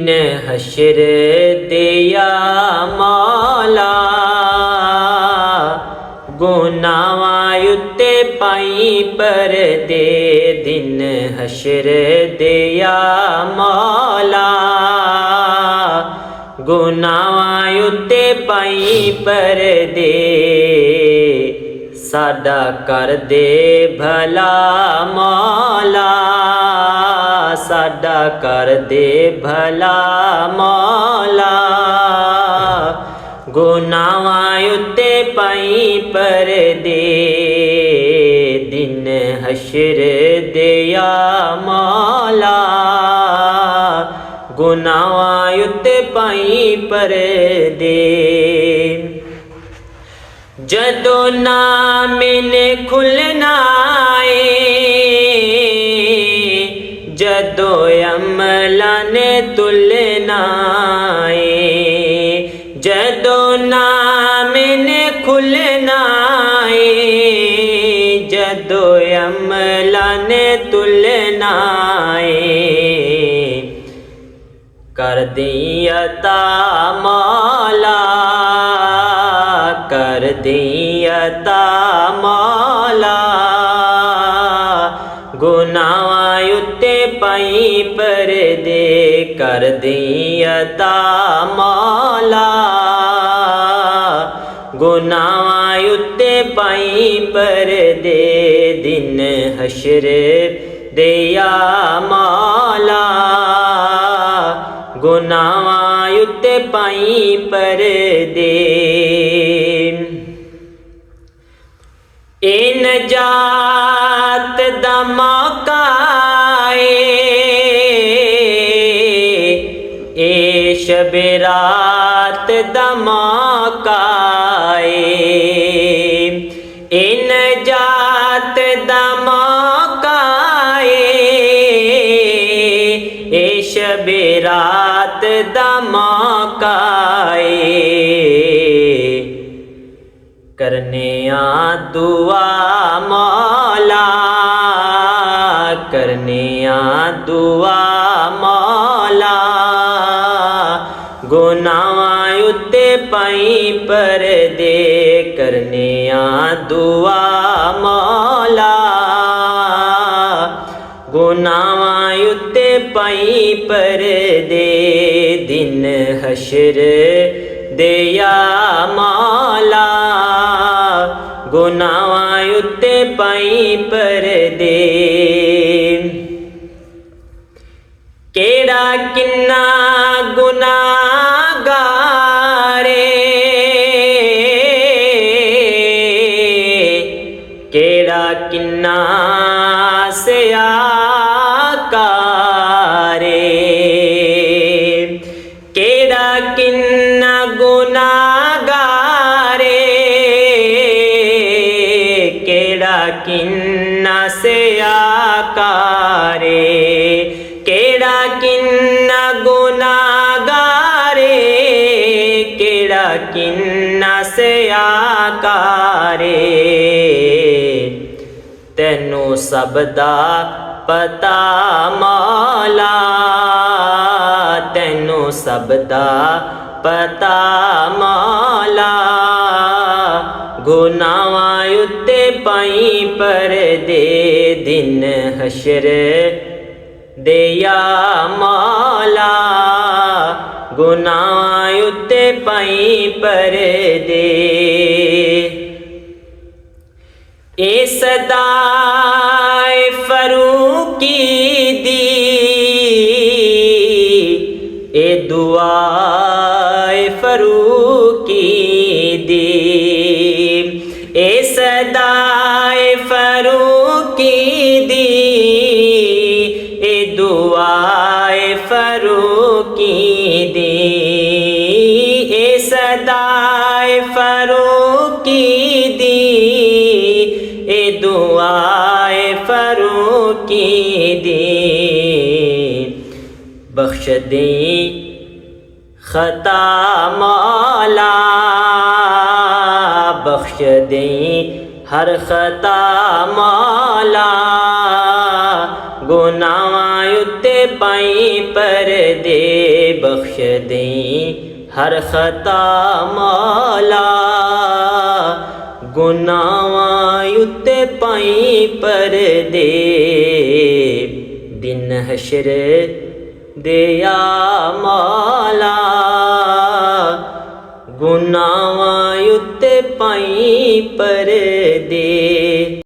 दिन हशर दिया मौला गुनाहां उत्ते पाई पर दे दिन हशर दिया मौला गुनाहां उत्ते पाई पर दे साडा कर दे भला मौला साडा कर दे भला मौला गुनाहां उत्ते पाई पर दे दिन हशर दिया मौला गुनाहां उत्ते पाई पर दे जदों नाम ने खुलना जदों अमला ने तुलना जदों नाम ने खुलना जदों अमला ने तुलना कर दी अता मौला कर दी अता मौला गुनाहां उत्ते पाई पर दे कर दी अता मौला गुनाहां उत्ते पाई पर दे दिन हशर दिया मौला गुनाहां उत्ते पाई पर दे ए नजात दा मौका ए शब रात दा मौका ए नजात दा मौका ए शब रात दा मौका करने आ दुआ मौला करने आ दुआ मौला गुनाहां उत्ते पाई पर दे करने आ दुआ मौला गुनाहां उत्ते पाई पर दे दिन हशर दिया मौला गुनाहां उत्ते पाई पर दे केड़ा किन्ना गुनाहगारे केड़ा किन्ना सयाकारे केड़ा किन्ना गुनाहगारे केड़ा किन्ना सयाकारे केड़ा किन्ना गुनाहगारे केड़ा किन्ना सयाकारे तैनू सब दा पता मौला तैनू सब दा पता मौला गुनाहां उत्ते पाई पर दे दिन हशर दिया मौला गुनाहां उत्ते पाई पर दे ए सदाए फरूकी दी ए दुआए फरूकी दी ए सदाए फरूकी दी ए दुआए फरूकी दी ए सदाए फरूकी दी ए दुआए फरूकी दी बख्श दे खता मौला बख्श दे हर खता मौला गुनाहां उत्ते पाई पर दे बख्श दें हर खता मौला गुनाहां उत्ते पाई पर दे दिन हशर दिया मौला गुनाहां उत्ते पाई पर